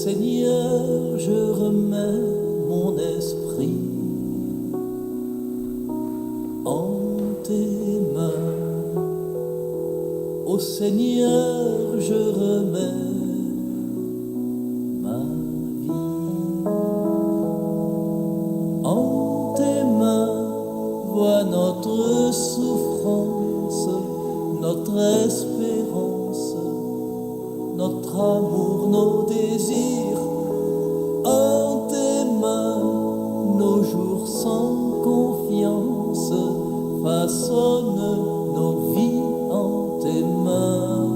Seigneur, je remets mon esprit en tes mains. Ô Seigneur, je remets ma vie en tes mains. Vois notre souffrance, notre espérance, notre amour, nos désirs en tes mains. Nos jours sans confiance, façonne nos vies en tes mains.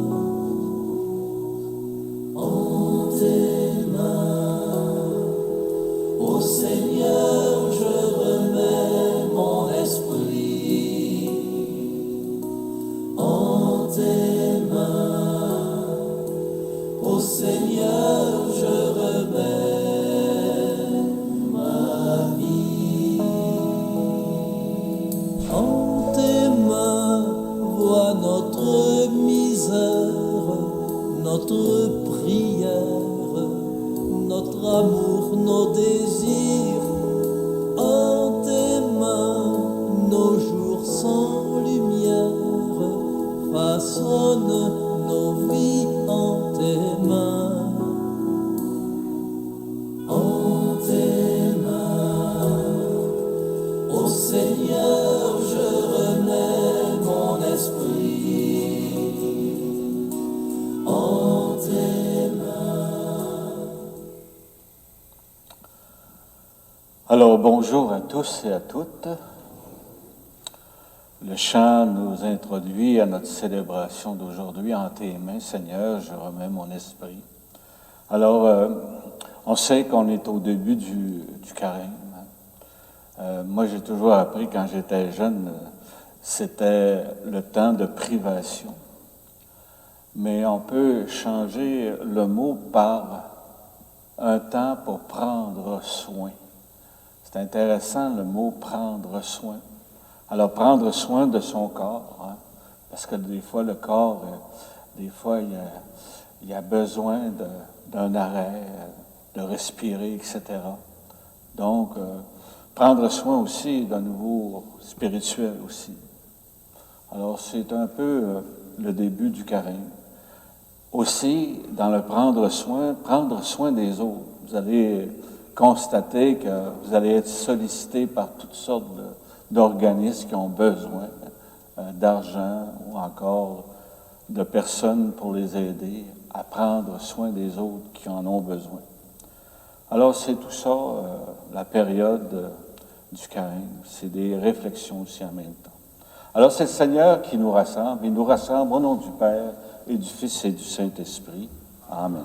En tes mains, ô Seigneur, je remets mon esprit en tes mains. Ô Seigneur, je remets ma vie en tes mains. Vois notre misère, notre prière, notre amour, nos désirs en tes mains. Nos jours sans lumière, façonne nos vies en tes mains. En tes mains, ô Seigneur, je remets mon esprit en tes mains. Alors, bonjour à tous et à toutes. Le chant nous introduit à notre célébration d'aujourd'hui. En tes mains, Seigneur, je remets mon esprit. Alors, on sait qu'on est au début du carême. Moi, j'ai toujours appris quand j'étais jeune, c'était le temps de privation. Mais on peut changer le mot par un temps pour prendre soin. C'est intéressant le mot « prendre soin ». Alors, prendre soin de son corps, hein, parce que des fois, le corps, des fois, il a besoin d'un arrêt, de respirer, etc. Donc, prendre soin aussi d'un niveau spirituel aussi. Alors, c'est un peu le début du carême. Aussi, dans le prendre soin des autres. Vous allez constater que vous allez être sollicité par toutes sortes d'organismes qui ont besoin d'argent ou encore de personnes pour les aider à prendre soin des autres qui en ont besoin. Alors, c'est tout ça, la période du carême. C'est des réflexions aussi en même temps. Alors, c'est le Seigneur qui nous rassemble. Il nous rassemble au nom du Père et du Fils et du Saint-Esprit. Amen.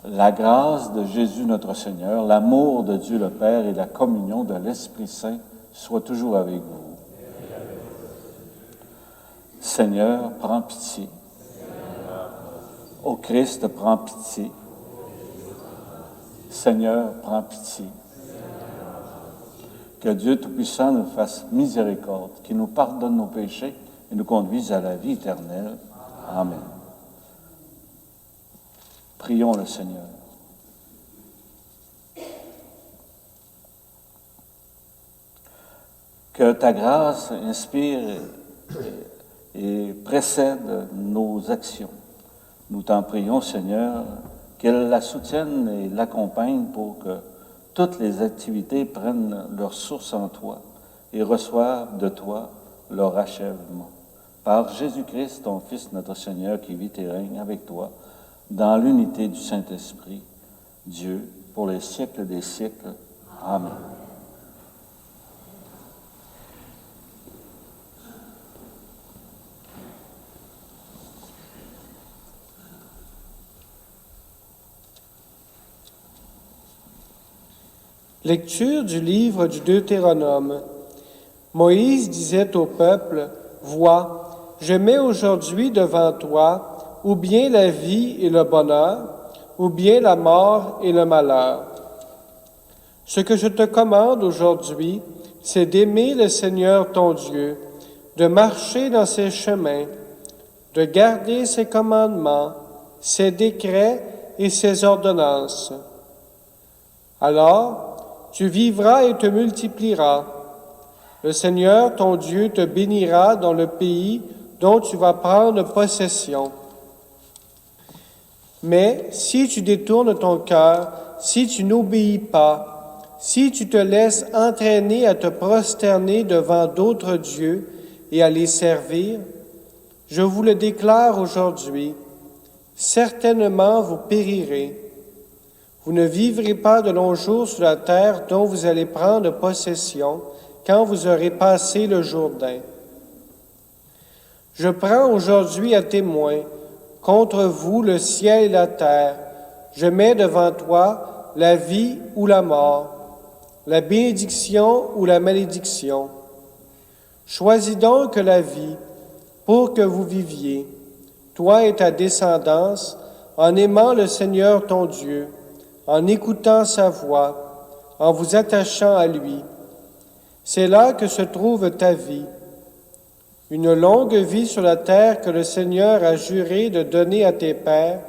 La grâce de Jésus notre Seigneur, l'amour de Dieu le Père et la communion de l'Esprit Saint soient toujours avec vous. Seigneur, prends pitié. Ô Christ, prends pitié. Seigneur, prends pitié. Que Dieu Tout-Puissant nous fasse miséricorde, qu'il nous pardonne nos péchés et nous conduise à la vie éternelle. Amen. Prions le Seigneur. Que ta grâce inspire et précède nos actions. Nous t'en prions, Seigneur, qu'elle la soutienne et l'accompagne pour que toutes les activités prennent leur source en toi et reçoivent de toi leur achèvement. Par Jésus-Christ, ton Fils, notre Seigneur, qui vit et règne avec toi, dans l'unité du Saint-Esprit, Dieu, pour les siècles des siècles. Amen. Lecture du livre du Deutéronome. Moïse disait au peuple, « Vois, je mets aujourd'hui devant toi ou bien la vie et le bonheur, ou bien la mort et le malheur. Ce que je te commande aujourd'hui, c'est d'aimer le Seigneur ton Dieu, de marcher dans ses chemins, de garder ses commandements, ses décrets et ses ordonnances. Alors, tu vivras et te multiplieras. Le Seigneur, ton Dieu, te bénira dans le pays dont tu vas prendre possession. Mais si tu détournes ton cœur, si tu n'obéis pas, si tu te laisses entraîner à te prosterner devant d'autres dieux et à les servir, je vous le déclare aujourd'hui, certainement vous périrez. Vous ne vivrez pas de longs jours sur la terre dont vous allez prendre possession quand vous aurez passé le Jourdain. Je prends aujourd'hui à témoin contre vous le ciel et la terre. Je mets devant toi la vie ou la mort, la bénédiction ou la malédiction. Choisis donc la vie pour que vous viviez, toi et ta descendance, en aimant le Seigneur ton Dieu, en écoutant sa voix, en vous attachant à lui. C'est là que se trouve ta vie, une longue vie sur la terre que le Seigneur a juré de donner à tes pères,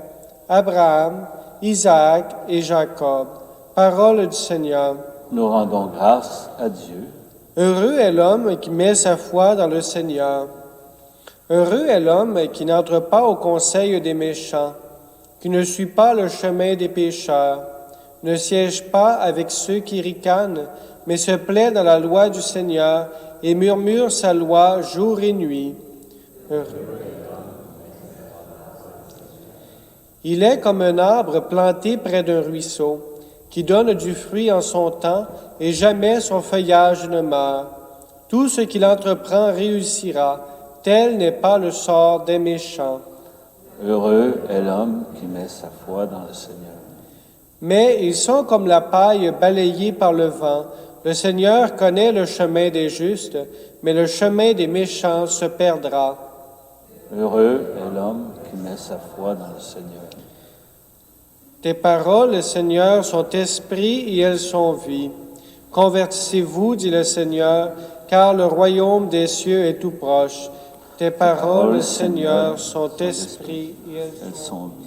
Abraham, Isaac et Jacob. Parole du Seigneur. Nous rendons grâce à Dieu. Heureux est l'homme qui met sa foi dans le Seigneur. Heureux est l'homme qui n'entre pas au conseil des méchants, qui ne suit pas le chemin des pécheurs, ne siège pas avec ceux qui ricanent, mais se plaît dans la loi du Seigneur et murmure sa loi jour et nuit. Heureux. Il est comme un arbre planté près d'un ruisseau, qui donne du fruit en son temps et jamais son feuillage ne meurt. Tout ce qu'il entreprend réussira. Tel n'est pas le sort des méchants. Heureux est l'homme qui met sa foi dans le Seigneur. Mais ils sont comme la paille balayée par le vent. Le Seigneur connaît le chemin des justes, mais le chemin des méchants se perdra. Heureux est l'homme qui met sa foi dans le Seigneur. Tes paroles, Seigneur, sont esprit et elles sont vie. Convertissez-vous, dit le Seigneur, car le royaume des cieux est tout proche. Tes paroles, Seigneur, sont esprit et Elles sont vie.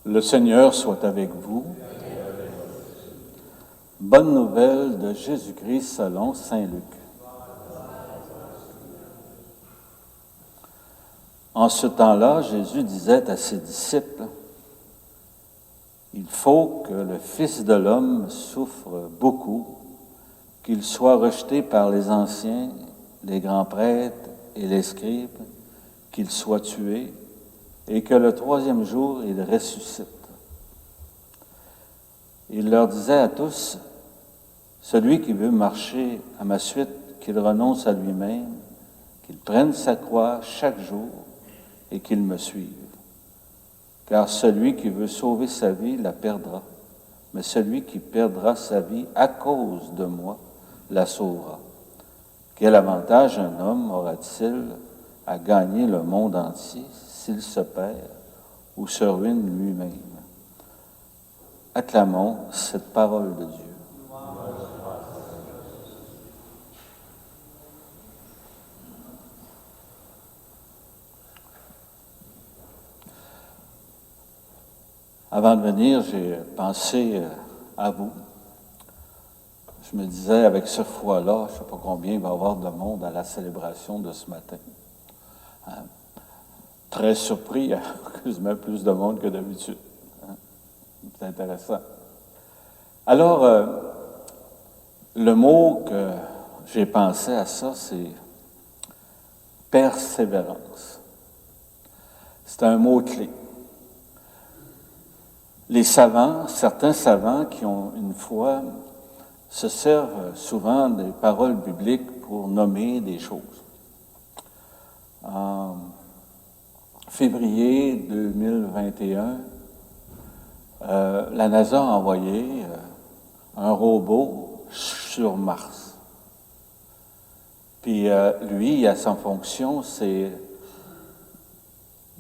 Le Seigneur soit avec vous. Bonne nouvelle de Jésus-Christ selon saint Luc. En ce temps-là, Jésus disait à ses disciples, « Il faut que le Fils de l'homme souffre beaucoup, qu'il soit rejeté par les anciens, les grands prêtres et les scribes, qu'il soit tué, et que le troisième jour, il ressuscite. » Il leur disait à tous, « Celui qui veut marcher à ma suite, qu'il renonce à lui-même, qu'il prenne sa croix chaque jour et qu'il me suive. Car celui qui veut sauver sa vie la perdra, mais celui qui perdra sa vie à cause de moi la sauvera. Quel avantage un homme aura-t-il à gagner le monde entier s'il se perd ou se ruine lui-même? » Acclamons cette parole de Dieu. Avant de venir, j'ai pensé à vous. Je me disais, avec ce foie-là, je ne sais pas combien il va y avoir de monde à la célébration de ce matin. Hein? Très surpris, il y a quasiment plus de monde que d'habitude. Hein? C'est intéressant. Alors, le mot que j'ai pensé à ça, c'est persévérance. C'est un mot-clé. Les savants, certains savants qui ont une foi, se servent souvent des paroles bibliques pour nommer des choses. En février 2021, la NASA a envoyé un robot sur Mars. Puis lui, à sa fonction, c'est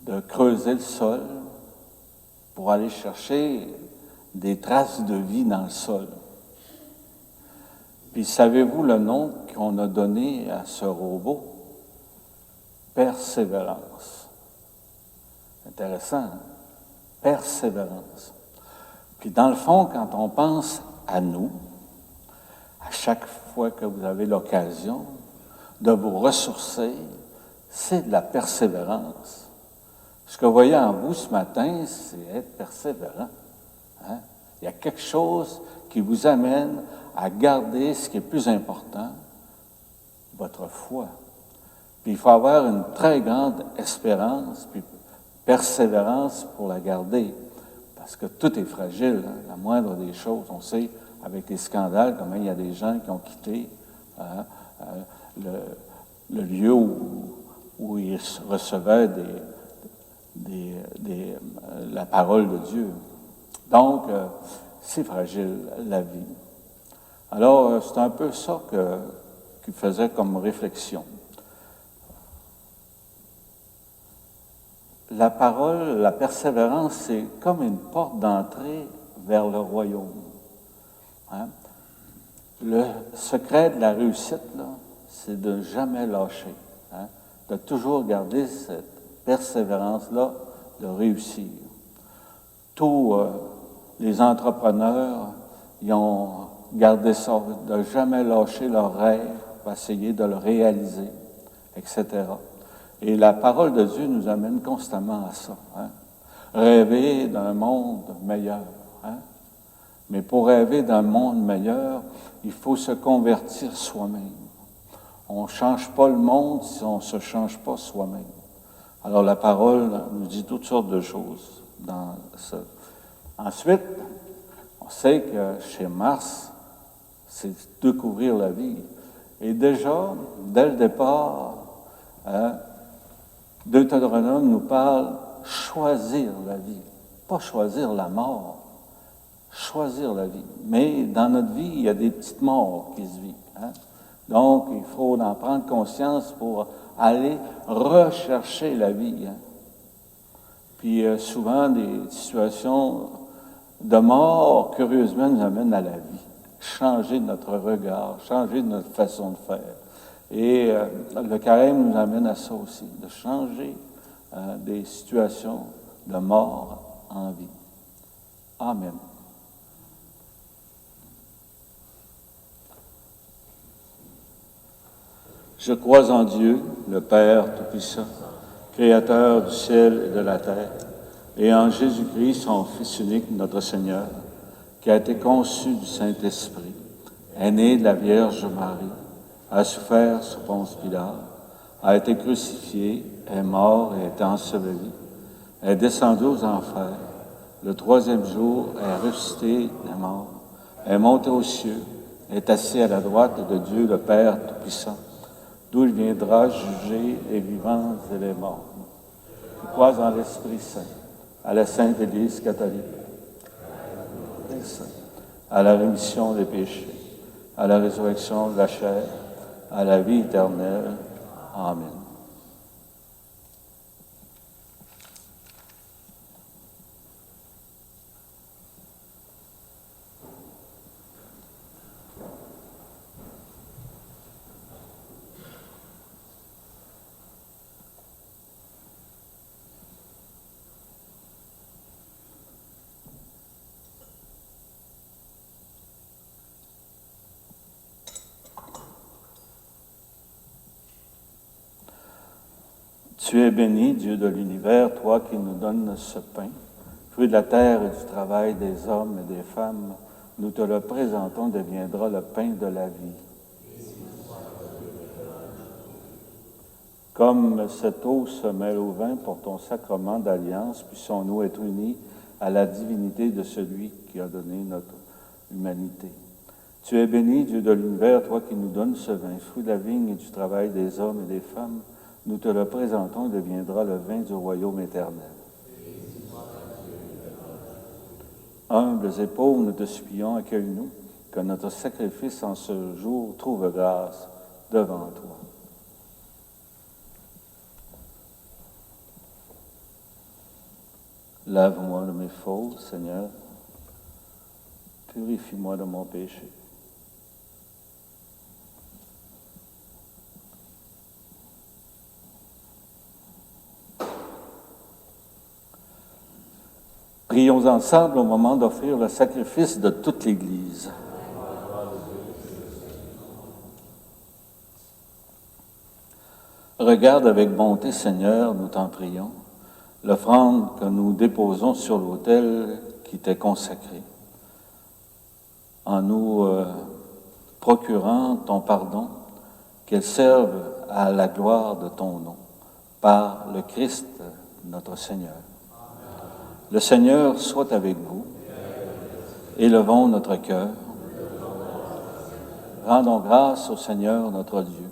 de creuser le sol pour aller chercher des traces de vie dans le sol. Puis savez-vous le nom qu'on a donné à ce robot? Persévérance. Intéressant, hein? Persévérance. Puis dans le fond, quand on pense à nous, à chaque fois que vous avez l'occasion de vous ressourcer, c'est de la persévérance. Ce que vous voyez en vous ce matin, c'est être persévérant. Hein? Il y a quelque chose qui vous amène à garder ce qui est plus important, votre foi. Puis il faut avoir une très grande espérance, puis persévérance pour la garder. Parce que tout est fragile, hein? La moindre des choses. On sait, avec les scandales, comment il y a des gens qui ont quitté le lieu où ils recevaient la parole de Dieu. Donc, c'est fragile, la vie. Alors, c'est un peu ça qu'il faisait comme réflexion. La parole, la persévérance, c'est comme une porte d'entrée vers le royaume. Hein? Le secret de la réussite, là, c'est de ne jamais lâcher, hein? De toujours garder cette persévérance-là de réussir. Tous les entrepreneurs, ils ont gardé ça, de ne jamais lâcher leurs rêves, pour essayer de le réaliser, etc. Et la parole de Dieu nous amène constamment à ça. Hein? Rêver d'un monde meilleur. Hein? Mais pour rêver d'un monde meilleur, il faut se convertir soi-même. On ne change pas le monde si on ne se change pas soi-même. Alors la parole nous dit toutes sortes de choses dans ça. Ensuite, on sait que chez Mars, c'est découvrir la vie. Et déjà, dès le départ, Deutéronome nous parle choisir la vie, pas choisir la mort, choisir la vie. Mais dans notre vie, il y a des petites morts qui se vivent. Hein? Donc, il faut en prendre conscience pour aller rechercher la vie. Hein? Puis souvent, des situations de mort, curieusement, nous amènent à la vie. Changer notre regard, changer notre façon de faire. Et le carême nous amène à ça aussi, de changer des situations de mort en vie. Amen. Je crois en Dieu, le Père Tout-Puissant, Créateur du ciel et de la terre, et en Jésus-Christ, son Fils unique, notre Seigneur, qui a été conçu du Saint-Esprit, est né de la Vierge Marie, a souffert sous Ponce Pilate, a été crucifié, est mort et est enseveli, est descendu aux enfers, le troisième jour est ressuscité des morts, est monté aux cieux, est assis à la droite de Dieu le Père Tout-Puissant, d'où il viendra juger les vivants et les morts. Je crois en l'Esprit Saint, à la Sainte Église catholique, à la rémission des péchés, à la résurrection de la chair, à la vie éternelle. Amen. Tu es béni, Dieu de l'univers, toi qui nous donnes ce pain, fruit de la terre et du travail des hommes et des femmes. Nous te le présentons, deviendra le pain de la vie. Comme cette eau se mêle au vin pour ton sacrement d'alliance, puissions-nous être unis à la divinité de celui qui a donné notre humanité. Tu es béni, Dieu de l'univers, toi qui nous donnes ce vin, fruit de la vigne et du travail des hommes et des femmes. Nous te le présentons, il deviendra le vin du royaume éternel. Humbles et pauvres, nous te supplions, accueille-nous, que notre sacrifice en ce jour trouve grâce devant toi. Lave-moi de mes fautes, Seigneur. Purifie-moi de mon péché. Prions ensemble au moment d'offrir le sacrifice de toute l'Église. Regarde avec bonté, Seigneur, nous t'en prions, l'offrande que nous déposons sur l'autel qui t'est consacré, en nous procurant ton pardon, qu'elle serve à la gloire de ton nom, par le Christ, notre Seigneur. Le Seigneur soit avec vous. Élevons notre cœur. Rendons grâce au Seigneur notre Dieu.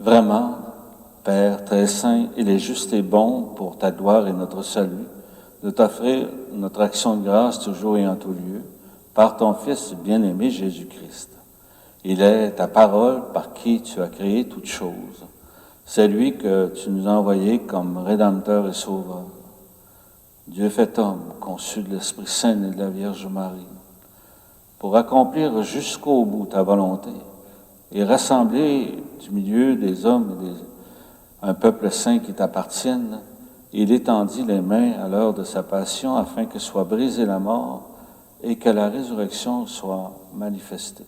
Vraiment, Père très saint, il est juste et bon pour ta gloire et notre salut de t'offrir notre action de grâce toujours et en tout lieu par ton Fils bien-aimé Jésus-Christ. Il est ta parole par qui tu as créé toutes choses. C'est lui que tu nous as envoyé comme Rédempteur et Sauveur. Dieu fait homme, conçu de l'Esprit Saint et de la Vierge Marie, pour accomplir jusqu'au bout ta volonté et rassembler du milieu des hommes et un peuple saint qui t'appartienne. Il étendit les mains à l'heure de sa passion afin que soit brisée la mort et que la résurrection soit manifestée.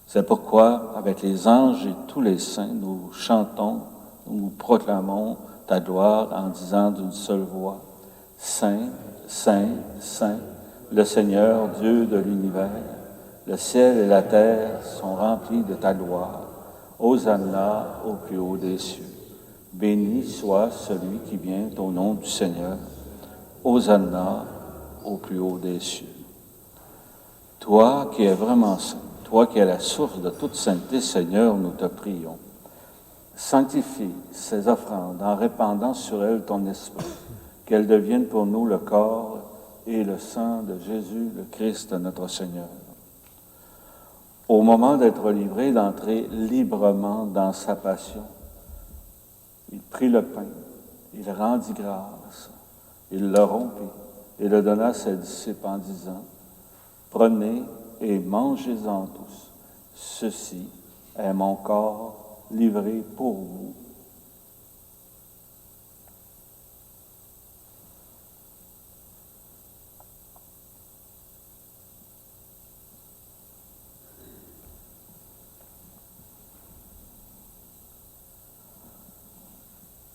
C'est pourquoi, avec les anges et tous les saints, nous chantons, nous proclamons ta gloire en disant d'une seule voix, Saint, Saint, Saint, le Seigneur, Dieu de l'univers, le ciel et la terre sont remplis de ta gloire. Hosanna au plus haut des cieux. Béni soit celui qui vient au nom du Seigneur. Hosanna au plus haut des cieux. Toi qui es vraiment saint, toi qui es la source de toute sainteté, Seigneur, nous te prions. Sanctifie ces offrandes en répandant sur elles ton esprit, qu'elles deviennent pour nous le corps et le sang de Jésus, le Christ, notre Seigneur. Au moment d'être livré, d'entrer librement dans sa passion, il prit le pain, il rendit grâce, il le rompit et le donna à ses disciples en disant, « Prenez et mangez-en tous. Ceci est mon corps livré pour vous. »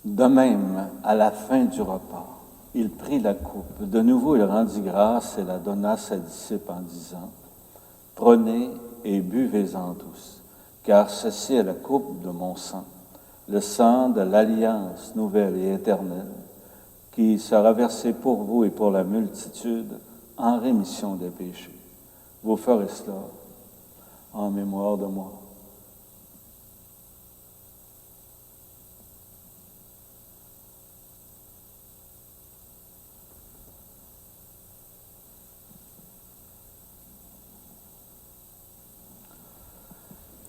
De même, à la fin du repas, il prit la coupe. De nouveau, il rendit grâce et la donna à ses disciples en disant, « Prenez et buvez-en tous, car ceci est la coupe de mon sang, le sang de l'alliance nouvelle et éternelle, qui sera versé pour vous et pour la multitude en rémission des péchés. Vous ferez cela en mémoire de moi. »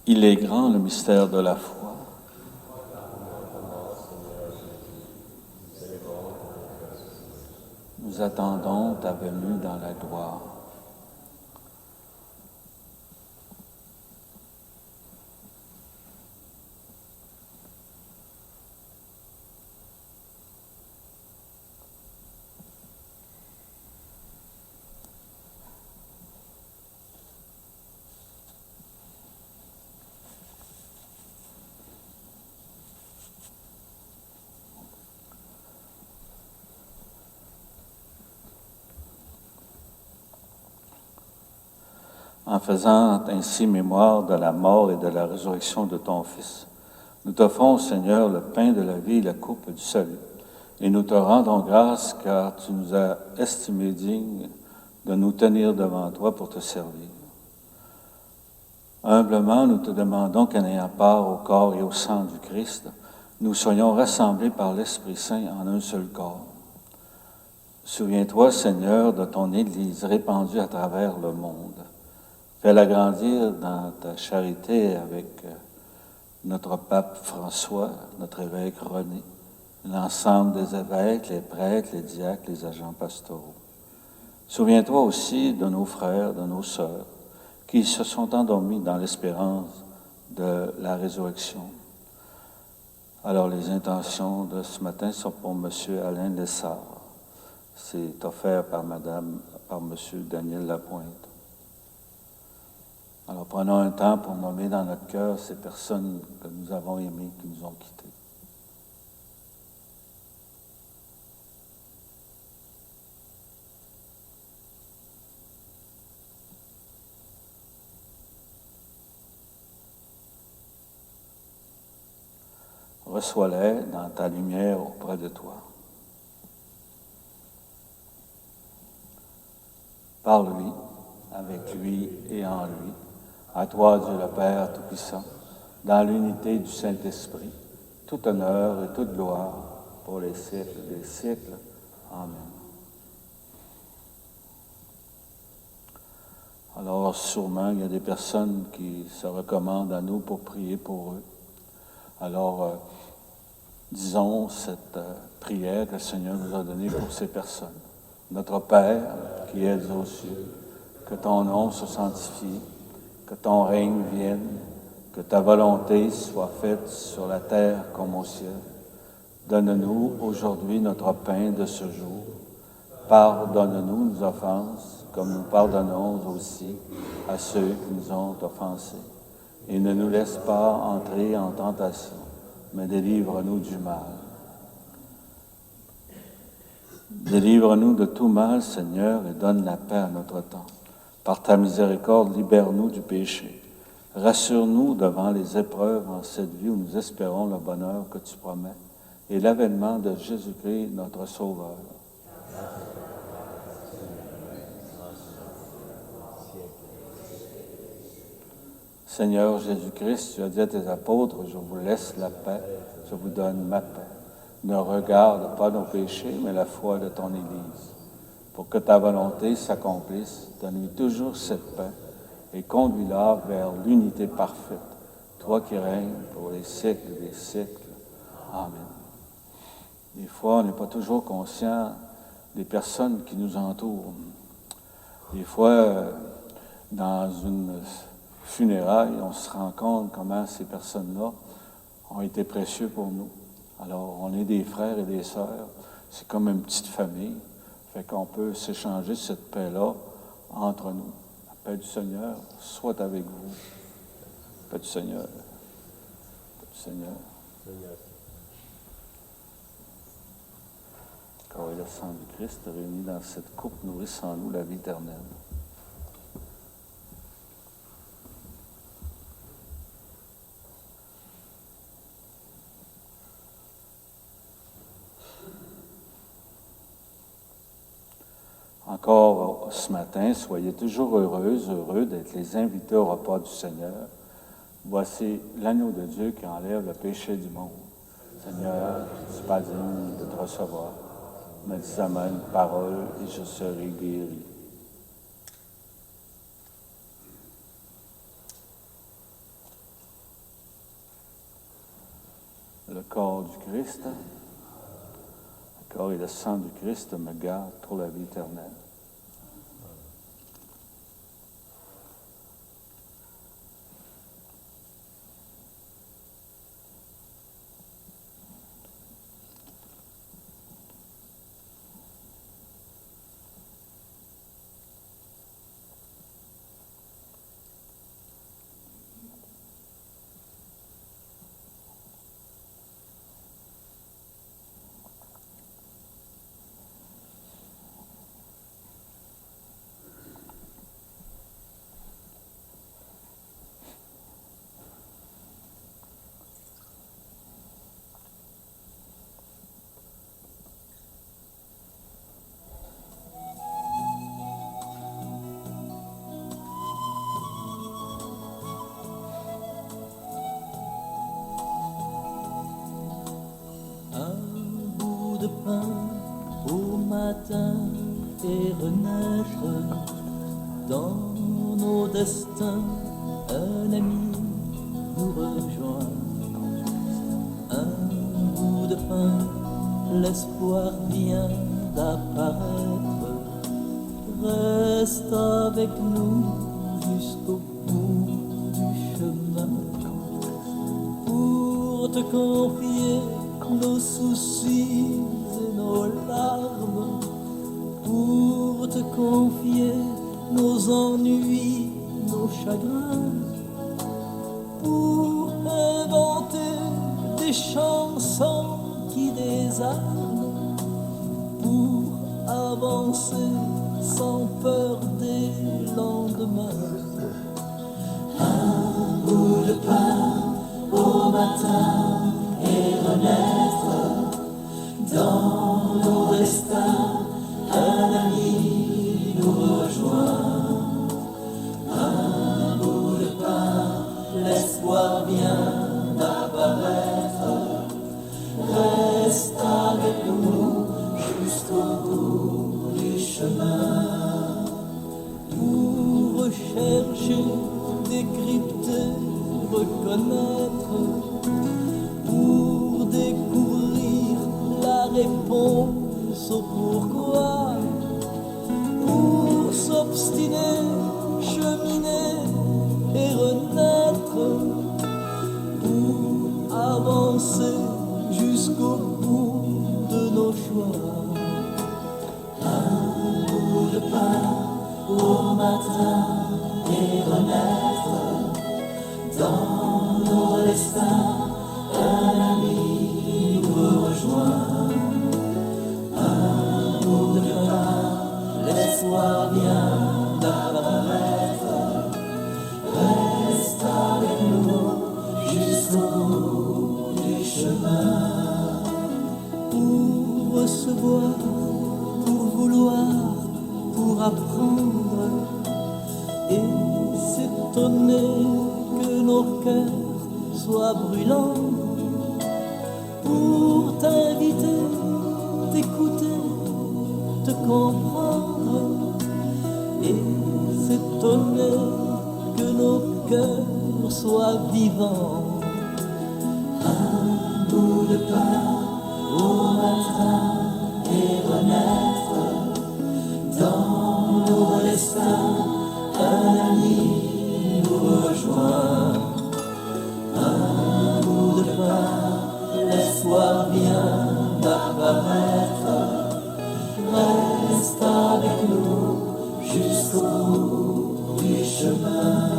Il est grand le mystère de la foi. Nous attendons ta venue dans la gloire. En faisant ainsi mémoire de la mort et de la résurrection de ton Fils, nous t'offrons, Seigneur, le pain de la vie et la coupe du salut, et nous te rendons grâce car tu nous as estimés dignes de nous tenir devant toi pour te servir. Humblement, nous te demandons qu'en ayant part au corps et au sang du Christ, nous soyons rassemblés par l'Esprit Saint en un seul corps. Souviens-toi, Seigneur, de ton Église répandue à travers le monde. Fais-la grandir dans ta charité avec notre pape François, notre évêque René, l'ensemble des évêques, les prêtres, les diacres, les agents pastoraux. Souviens-toi aussi de nos frères, de nos sœurs, qui se sont endormis dans l'espérance de la résurrection. Alors, les intentions de ce matin sont pour M. Alain Lessard. C'est offert par M. Daniel Lapointe. Alors, prenons un temps pour nommer dans notre cœur ces personnes que nous avons aimées, qui nous ont quittés. Reçois-les dans ta lumière auprès de toi. Par lui, avec lui et en lui, à toi, Dieu le Père Tout-Puissant, dans l'unité du Saint-Esprit, tout honneur et toute gloire pour les siècles des siècles. Amen. Alors, sûrement, il y a des personnes qui se recommandent à nous pour prier pour eux. Alors, disons cette prière que le Seigneur nous a donnée pour ces personnes. Notre Père, qui es aux cieux, que ton nom soit sanctifié, que ton règne vienne, que ta volonté soit faite sur la terre comme au ciel. Donne-nous aujourd'hui notre pain de ce jour. Pardonne-nous nos offenses, comme nous pardonnons aussi à ceux qui nous ont offensés. Et ne nous laisse pas entrer en tentation, mais délivre-nous du mal. Délivre-nous de tout mal, Seigneur, et donne la paix à notre temps. Par ta miséricorde, libère-nous du péché. Rassure-nous devant les épreuves en cette vie où nous espérons le bonheur que tu promets et l'avènement de Jésus-Christ, notre Sauveur. Seigneur Jésus-Christ, tu as dit à tes apôtres, je vous laisse la paix, je vous donne ma paix. Ne regarde pas nos péchés, mais la foi de ton Église. Pour que ta volonté s'accomplisse, donne-lui toujours cette paix et conduis-la vers l'unité parfaite, toi qui règnes pour les siècles des siècles. Amen. Des fois, on n'est pas toujours conscient des personnes qui nous entourent. Des fois, dans une funéraille, on se rend compte comment ces personnes-là ont été précieux pour nous. Alors, on est des frères et des sœurs. C'est comme une petite famille. Fait qu'on peut s'échanger cette paix-là entre nous. La paix du Seigneur soit avec vous. La paix du Seigneur. La paix du Seigneur. Le corps et le sang du Christ réunis dans cette coupe nourrissent en nous la vie éternelle. Encore ce matin, soyez toujours heureuses, heureux d'être les invités au repas du Seigneur. Voici l'agneau de Dieu qui enlève le péché du monde. Seigneur, je ne suis pas digne de te recevoir, mais dis à moi une parole et je serai guéri. Le corps du Christ, le corps et le sang du Christ me gardent pour la vie éternelle. De pain au matin et renaître dans nos destins. Un ami nous rejoint, un bout de pain l'espoir vient d'apparaître. Reste avec nous jusqu'au bout du chemin pour te confier nos soucis et nos larmes, pour te confier nos ennuis, nos chagrins, pour inventer des chansons qui désarment, pour avancer sans peur des lendemains. Un bout de pain au matin et renaître dans nos destins. Un ami nous rejoint. Un bout de pain, l'espoir vient d'apparaître. Reste avec nous jusqu'au bout du chemin. Pour rechercher, décrypter, reconnaître, pour découvrir la réponse au pourquoi, pour s'obstiner, cheminer et renaître, pour avancer jusqu'au bout de nos choix. Un bout de pain au matin et renaître dans nos destins. Un ami nous rejoint. Un bout de pain, l'espoir vient d'apparaître. Reste avec nous jusqu'au bout du chemin. Pour recevoir, pour vouloir, pour apprendre et s'étonner que nos cœurs soient brûlants, pour t'inviter, t'écouter, te comprendre et s'étonner que nos cœurs soient vivants. Un bout de pain au matin et renaître dans nos destins. Un ami nous rejoint. Un bout de pain, l'espoir vient d'apparaître. Reste avec nous jusqu'au bout du chemin.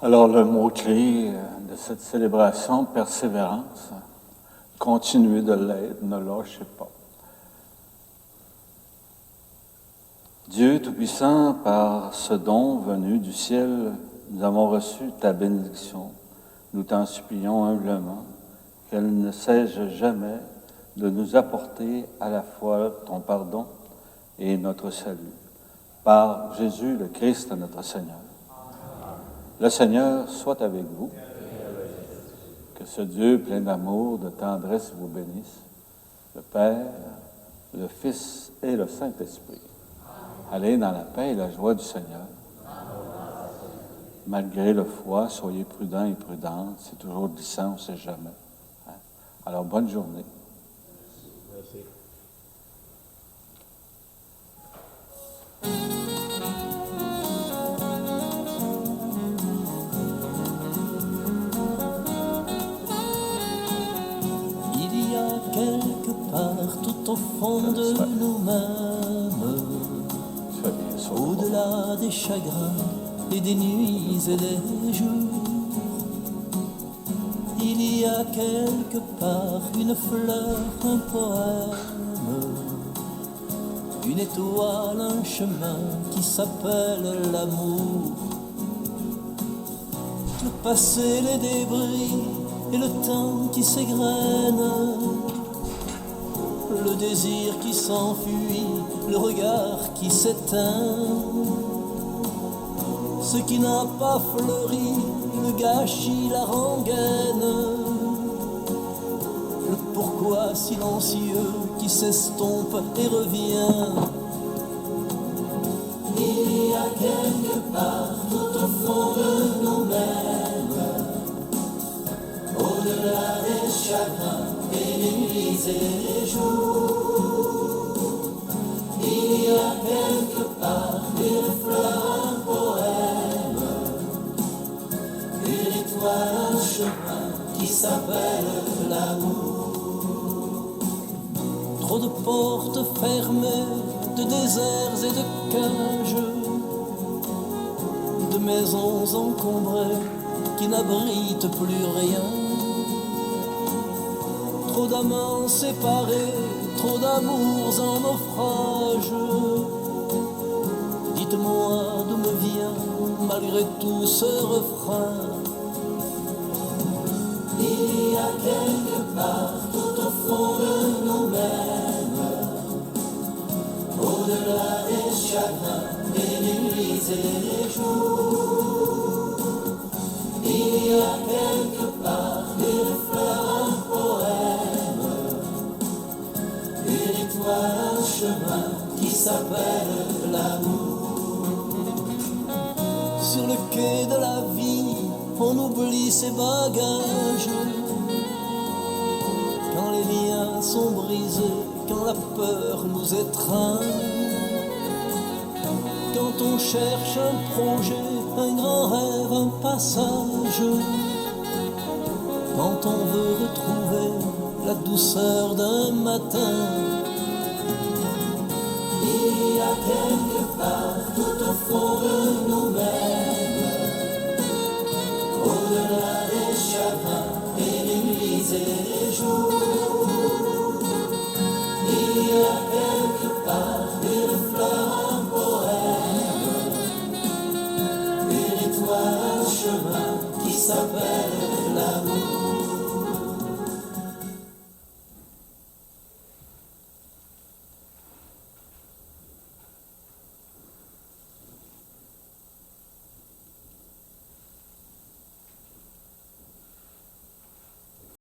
Alors, le mot-clé de cette célébration, persévérance, continuez de l'être, ne lâchez pas. Dieu Tout-Puissant, par ce don venu du ciel, nous avons reçu ta bénédiction. Nous t'en supplions humblement qu'elle ne cesse jamais de nous apporter à la fois ton pardon et notre salut. Par Jésus le Christ, notre Seigneur. Le Seigneur soit avec vous. Que ce Dieu plein d'amour, de tendresse vous bénisse, le Père, le Fils et le Saint-Esprit. Allez dans la paix et la joie du Seigneur. Malgré le froid, soyez prudents et prudentes. C'est toujours glissant, on ne sait jamais. Hein? Alors, bonne journée. Merci. Il y a quelque part tout au fond de nous-mêmes, Sois bien sûr. au-delà des chagrins et des nuits et des jours, il y a quelque part une fleur, un poème, une étoile, un chemin qui s'appelle l'amour. Le passé, les débris et le temps qui s'égrène, le désir qui s'enfuit, le regard qui s'éteint. Ce qui n'a pas fleuri, le gâchis, la rengaine, le pourquoi silencieux qui s'estompe et revient. Il y a quelque part tout au fond de nous-mêmes, au-delà des chagrins, des nuits et des jours, il y a quelque part une fleur, un poème, une étoile, un chemin qui s'appelle l'amour. Trop de portes fermées, de déserts et de cages, de maisons encombrées qui n'abritent plus rien. Trop d'amants séparés, trop d'amours en naufrage. Dites-moi d'où me vient malgré tout ce refrain. Il y a quelque part tout au fond de nous-mêmes, au-delà des chagrins, des nuits et des jours, il y a quelque part une fleur, un poème, une étoile, un chemin qui s'appelle l'amour. Sur le quai de la vie, on oublie ses bagages. Quand les liens sont brisés, quand la peur nous étreint, quand on cherche un projet, un grand rêve, un passage, quand on veut retrouver la douceur d'un matin, il y a quelque part tout au fond de nous-mêmes, au-delà des chagrins, des nuits et des jours, il y a quelque part une fleur, un poème, une étoile, un chemin qui s'appelle